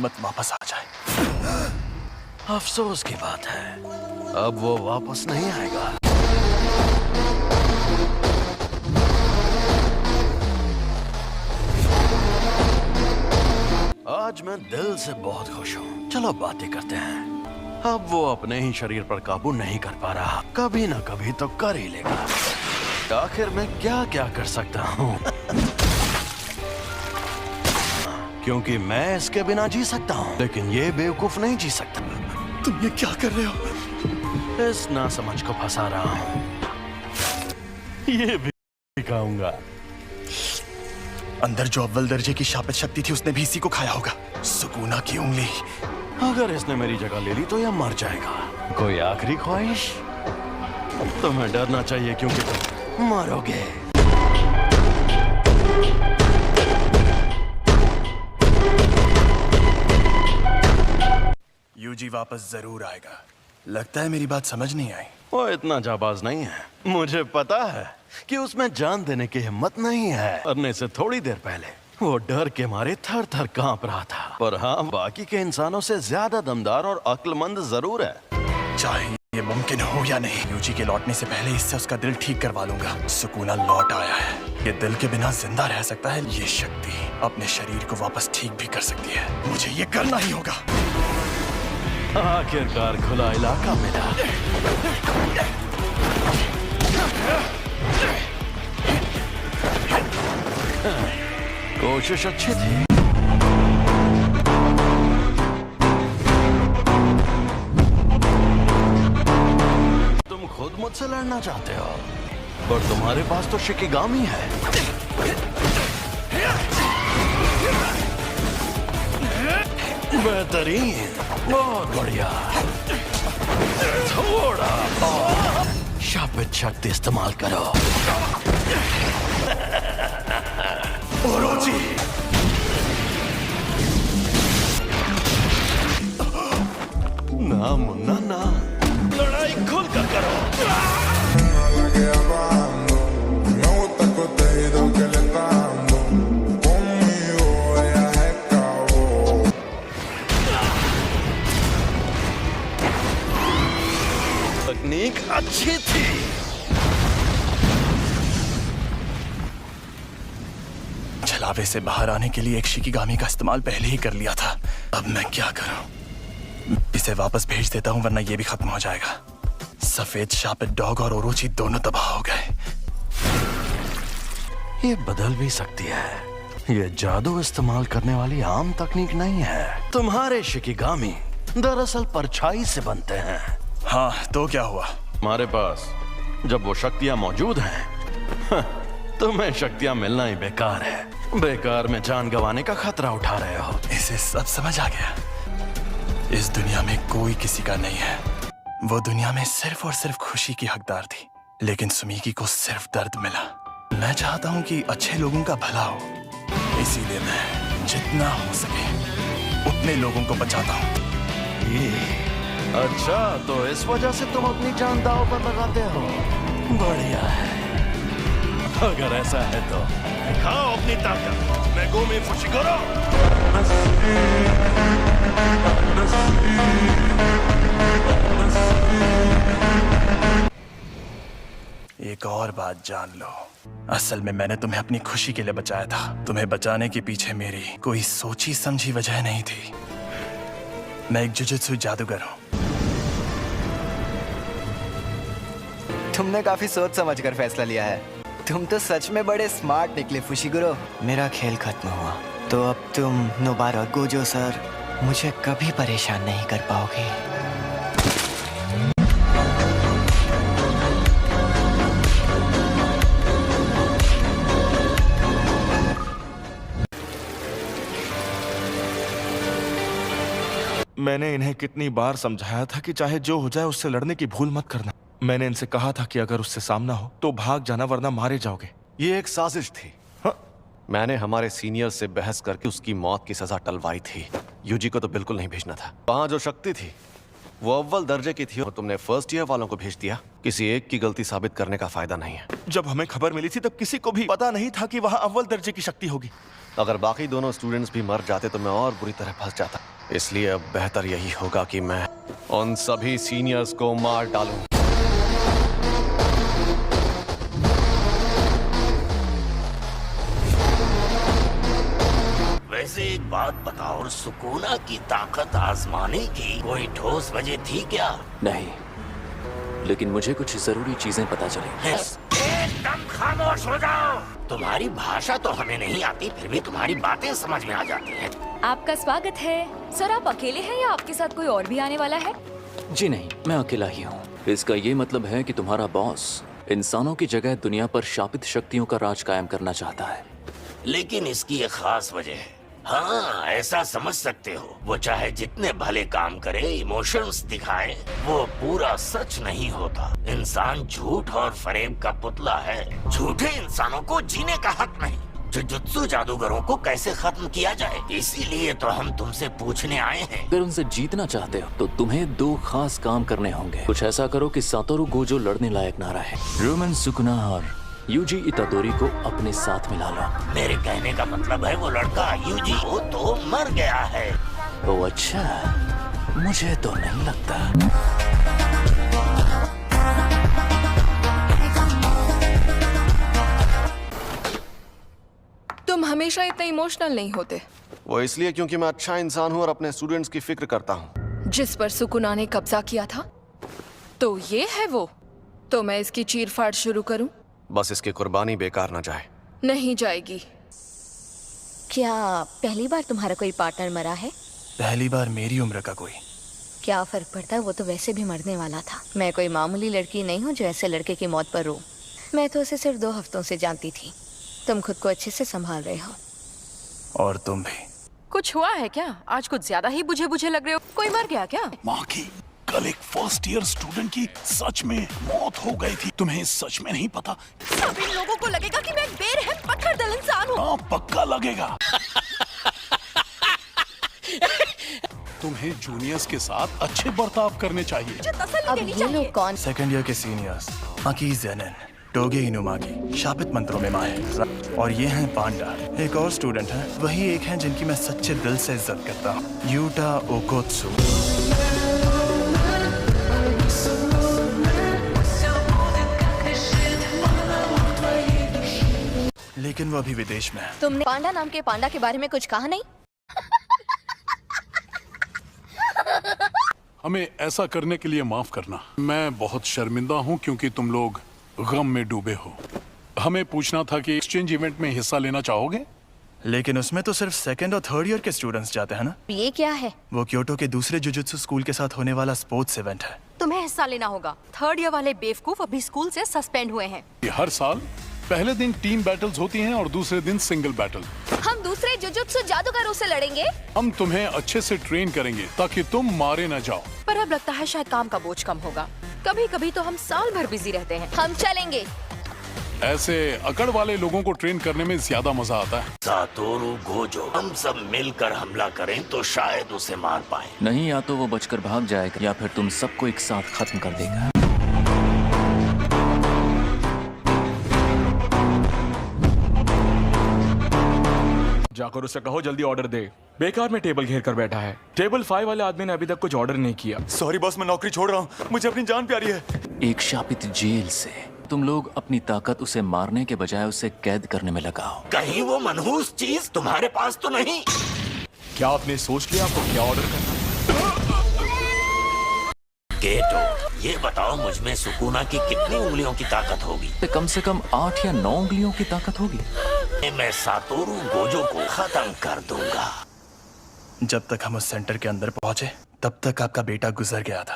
हिम्मत वापस आ जाए। अफसोस की बात है, अब वो वापस नहीं आएगा। आज मैं दिल से बहुत खुश हूँ। चलो बातें करते हैं। अब वो अपने ही शरीर पर काबू नहीं कर पा रहा, कभी ना कभी तो कर ही लेगा। आखिर मैं क्या क्या कर सकता हूँ? क्योंकि मैं इसके बिना जी सकता हूँ, लेकिन ये बेवकूफ नहीं जी सकता। तुम ये क्या कर रहे हो? इस नासमझ को फंसा रहा हूँ। ये भी दिखाऊंगा। अंदर जो अव्वल दर्जे की शापित शक्ति थी उसने भी इसी को खाया होगा। सुकूना की उंगली। अगर इसने मेरी जगह ले ली तो यह मर जाएगा। कोई आखिरी ख्वाहिश? तुम्हें डरना चाहिए क्योंकि तुम मरोगे। यूजी वापस जरूर आएगा। लगता है मेरी बात समझ नहीं आई। वो इतना जाबाज नहीं है। मुझे पता है कि उसमें जान देने की हिम्मत नहीं है। मरने से थोड़ी देर पहले वो डर के मारे थर थर कांप रहा था। पर हाँ, बाकी के इंसानों से ज्यादा दमदार और अक्लमंद जरूर है। चाहे ये मुमकिन हो या नहीं, यूजी के लौटने से पहले इससे उसका दिल ठीक करवा लूंगा। सुकूना लौट आया है। ये दिल के बिना जिंदा रह सकता है। ये शक्ति अपने शरीर को वापस ठीक भी कर सकती है। मुझे ये करना ही होगा। आखिरकार खुला इलाका मिला। कोशिश अच्छी थी। तुम खुद मुझसे लड़ना चाहते हो, पर तुम्हारे पास तो शिकिगामी है। बेहतरीन, बहुत बढ़िया। थोड़ा और शापित शक्ति इस्तेमाल करो। ओरोची! ना मुन्ना ना, लड़ाई खुलकर करो। तकनीक अच्छी थी। छलावे से बाहर आने के लिए एक शिकिगामी का इस्तेमाल पहले ही कर लिया था। अब मैं क्या करूं? इसे वापस भेज देता हूं, वरना ये भी खत्म हो जाएगा। सफेद शापित डॉग और ओरोची दोनों तबाह हो गए। ये बदल भी सकती है। ये जादू इस्तेमाल करने वाली आम तकनीक नहीं है। तुम्हारे शिकिगामी दरअसल परछाई से बनते हैं। हाँ, तो क्या हुआ? हमारे पास जब वो शक्तियां मौजूद हैं, तुम्हें शक्तियां मिलना ही बेकार है। बेकार में जान गंवाने का खतरा उठा रहे हो। इसे सब समझ आ गया। इस दुनिया में कोई किसी का नहीं है। वो दुनिया में सिर्फ और सिर्फ खुशी की हकदार थी, लेकिन सुमीकी को सिर्फ दर्द मिला। मैं चाहता हूँ कि अच्छे लोगों का भला हो, इसीलिए मैं जितना हो सके उतने लोगों को बचाता हूँ। अच्छा, तो इस वजह से तुम अपनी जान दांव पर लगाते हो। बढ़िया है। अगर ऐसा है तो दिखाओ अपनी ताकत। Megumi Fushiguro. एक और बात जान लो, असल में मैंने तुम्हें अपनी खुशी के लिए बचाया था। तुम्हें बचाने के पीछे मेरी कोई सोची समझी वजह नहीं थी। मैं एक जुजुत्सु जादूगर हूँ। तुमने काफी सोच समझ कर फैसला लिया है। तुम तो सच में बड़े स्मार्ट निकले फुशिगुरो। मेरा खेल खत्म हुआ, तो अब तुम नोबारा गोजो सर मुझे कभी परेशान नहीं कर पाओगे। मैंने इन्हें कितनी बार समझाया था कि चाहे जो हो जाए उससे लड़ने की भूल मत करना। मैंने इनसे कहा था कि अगर उससे सामना हो तो भाग जाना, वरना मारे जाओगे। ये एक साजिश थी। हाँ? मैंने हमारे सीनियर से बहस करके उसकी मौत की सजा टलवाई थी। यूजी को तो बिल्कुल नहीं भेजना था। वहां जो शक्ति थी वो अव्वल दर्जे की थी और तुमने फर्स्ट ईयर वालों को भेज दिया। किसी एक की गलती साबित करने का फायदा नहीं है। जब हमें खबर मिली थी तब किसी को भी पता नहीं था कि वहां अव्वल दर्जे की शक्ति होगी। अगर बाकी दोनों स्टूडेंट्स भी मर जाते तो मैं और बुरी तरह फंस जाता। इसलिए अब बेहतर यही होगा कि मैं उन सभी सीनियर्स को मार डालूं। वैसे एक बात बताओ, सुकूना की ताकत आजमाने की कोई ठोस वजह थी क्या? नहीं, लेकिन मुझे कुछ जरूरी चीजें पता चली। एकदम खामोश हो जाओ। तुम्हारी भाषा तो हमें नहीं आती, फिर भी तुम्हारी बातें समझ में आ जाती हैं। आपका स्वागत है। सर, आप अकेले हैं या आपके साथ कोई और भी आने वाला है? जी नहीं, मैं अकेला ही हूँ। इसका ये मतलब है कि तुम्हारा बॉस इंसानों की जगह दुनिया पर शापित शक्तियों का राज कायम करना चाहता है। लेकिन इसकी एक खास वजह है। हाँ, ऐसा समझ सकते हो। वो चाहे जितने भले काम करे, इमोशंस दिखाए, वो पूरा सच नहीं होता। इंसान झूठ और फरेब का पुतला है। झूठे इंसानों को जीने का हक नहीं। जुजुत्सु जादूगरों को कैसे खत्म किया जाए, इसीलिए तो हम तुमसे पूछने आए हैं। अगर उनसे जीतना चाहते हो तो तुम्हें 2 खास काम करने होंगे। कुछ ऐसा करो कि सातोरु गोजो लड़ने लायक ना रहे। रूमन सुकुना और यूजी इतादोरी को अपने साथ मिला लो। मेरे कहने का मतलब है वो लड़का यूजी वो तो मर गया है। ओ अच्छा, मुझे तो नहीं लगता। तुम हमेशा इतने इमोशनल नहीं होते। वो इसलिए क्योंकि मैं अच्छा इंसान हूँ और अपने स्टूडेंट्स की फिक्र करता हूँ। जिस पर सुकुना ने कब्जा किया था, तो ये है वो। तो मैं इसकी चीर-फाड़ शुरू करूं? बस इसकी कुर्बानी बेकार ना जाए। नहीं जाएगी। क्या पहली बार तुम्हारा कोई पार्टनर मरा है? पहली बार मेरी उम्र का कोई। क्या फर्क पड़ता है, वो तो वैसे भी मरने वाला था। मैं कोई मामूली लड़की नहीं हूँ जो ऐसे लड़के की मौत पर रो। मैं तो उसे सिर्फ 2 हफ्तों से जानती थी। तुम खुद को अच्छे से संभाल रहे हो। और तुम भी। कुछ हुआ है क्या? आज कुछ ज्यादा ही बुझे बुझे लग रहे हो। कोई मर गया क्या? माँ की कल एक फर्स्ट ईयर स्टूडेंट की सच में मौत हो गई थी। तुम्हें सच में नहीं पता? सब इन लोगों को लगेगा कि मैं एक बेरहम पत्थरदिल इंसान हूँ। हाँ, पक्का लगेगा। तुम्हें जूनियर्स के साथ अच्छे बर्ताव करने चाहिए। अब ये लोग कौन? सेकंड ईयर के सीनियर्स आकी ज़ेनन, टोगे इनुमागी, शापित मंत्रों में माहिर। और ये हैं पांडा। एक और स्टूडेंट है, वही एक हैं जिनकी मैं सच्चे दिल से इज्जत करता हूँ, यूटा ओकोत्सु। लेकिन वो अभी विदेश में है। तुमने पांडा नाम के पांडा के बारे में कुछ कहा नहीं? हमें ऐसा करने के लिए माफ करना। मैं बहुत शर्मिंदा हूँ क्योंकि तुम लोग गम में डूबे हो। हमें पूछना था कि एक्सचेंज इवेंट में हिस्सा लेना चाहोगे? लेकिन उसमें तो सिर्फ सेकंड और थर्ड ईयर के स्टूडेंट्स जाते हैं ना। ये क्या है? वो क्योटो के दूसरे जुजुत्सु स्कूल के साथ होने वाला स्पोर्ट्स इवेंट है। तुम्हें हिस्सा लेना होगा। थर्ड ईयर वाले बेवकूफ अभी स्कूल से सस्पेंड हुए हैं। ये हर साल पहले दिन टीम बैटल्स होती हैं और दूसरे दिन सिंगल बैटल। हम दूसरे जुजुत्सु जादूगरों से लड़ेंगे। हम तुम्हें अच्छे से ट्रेन करेंगे ताकि तुम मारे न जाओ। पर अब लगता है शायद काम का बोझ कम होगा। कभी कभी तो हम साल भर बिजी रहते हैं। हम चलेंगे। ऐसे अकड़ वाले लोगों को ट्रेन करने में ज्यादा मजा आता है। सातोरु गोजो, हम सब मिलकर हमला करें तो शायद उसे मार पाए। नहीं, या तो वो बचकर भाग जाएगा या फिर तुम सबको एक साथ खत्म कर देगा। जाकर उसे कहो जल्दी ऑर्डर दे। बेकार में टेबल घेर कर बैठा है। टेबल 5 वाले आदमी ने अभी तक कुछ ऑर्डर नहीं किया। सॉरी बॉस, मैं नौकरी छोड़ रहा हूँ। मुझे अपनी जान प्यारी है। एक शापित जेल से तुम लोग अपनी ताकत उसे मारने के बजाय उसे कैद करने में लगाओ। कहीं वो मनहूस चीज तुम्हारे पास तो नहीं? क्या आपने सोच लिया आपको क्या ऑर्डर करना? गेटो, ये बताओ मुझ में सुकूना की कितनी उंगलियों की ताकत होगी? कम से कम 8 या 9 उंगलियों की ताकत होगी। मैं सातोरु गोजो को खत्म कर दूंगा। जब तक हम उस सेंटर के अंदर पहुंचे तब तक आपका बेटा गुजर गया था।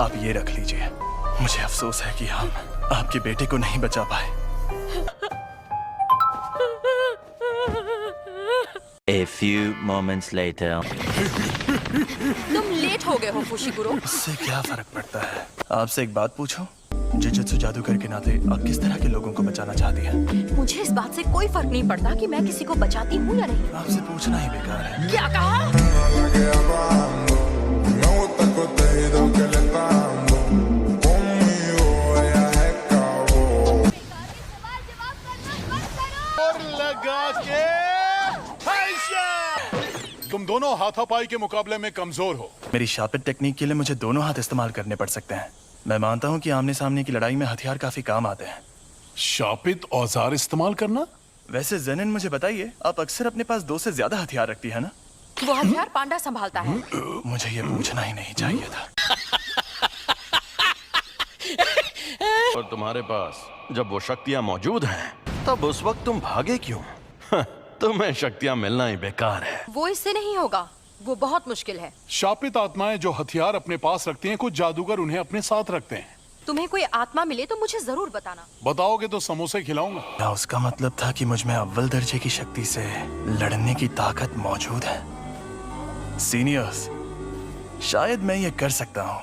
आप ये रख लीजिए। मुझे अफसोस है कि हम आपके बेटे को नहीं बचा पाए। A few moments later. तुम लेट हो गए हो फुशिगुरो। इससे क्या फर्क पड़ता है? आपसे एक बात पूछूं? जुजुत्सु जादूगर के नाते आप किस तरह के लोगों को बचाना चाहती हैं? मुझे इस बात से कोई फर्क नहीं पड़ता कि मैं किसी को बचाती हूँ या नहीं। आपसे पूछना ही बेकार है। क्या कहा? और लगा के दोनों हाथापाई के मुकाबले में कमजोर हो। मेरी शापित टेक्निक के लिए मुझे दोनों हाथ इस्तेमाल करने पड़ सकते हैं। मैं मानता हूँ कि आमने सामने की लड़ाई में हथियार काफी काम आते हैं। शापित औजार इस्तेमाल करना? वैसे जेनिन, मुझे बताइए, आप अक्सर अपने पास 2 से ज्यादा हथियार रखती है ना? वो हथियार पांडा संभालता है। मुझे ये पूछना ही नहीं चाहिए था। और तुम्हारे पास जब वो शक्तियां मौजूद हैं, तब उस वक्त तुम भागे क्यों? तुम्हें शक्तियां मिलना ही बेकार है। वो इससे नहीं होगा, वो बहुत मुश्किल है। शापित आत्माएं जो हथियार अपने पास रखती हैं, कुछ जादूगर उन्हें अपने साथ रखते हैं। तुम्हें कोई आत्मा मिले तो मुझे जरूर बताना। बताओगे तो समोसे खिलाऊंगा। क्या उसका मतलब था कि मुझ में अव्वल दर्जे की शक्ति से लड़ने की ताकत मौजूद है? सीनियर्स, शायद मैं ये कर सकता हूँ।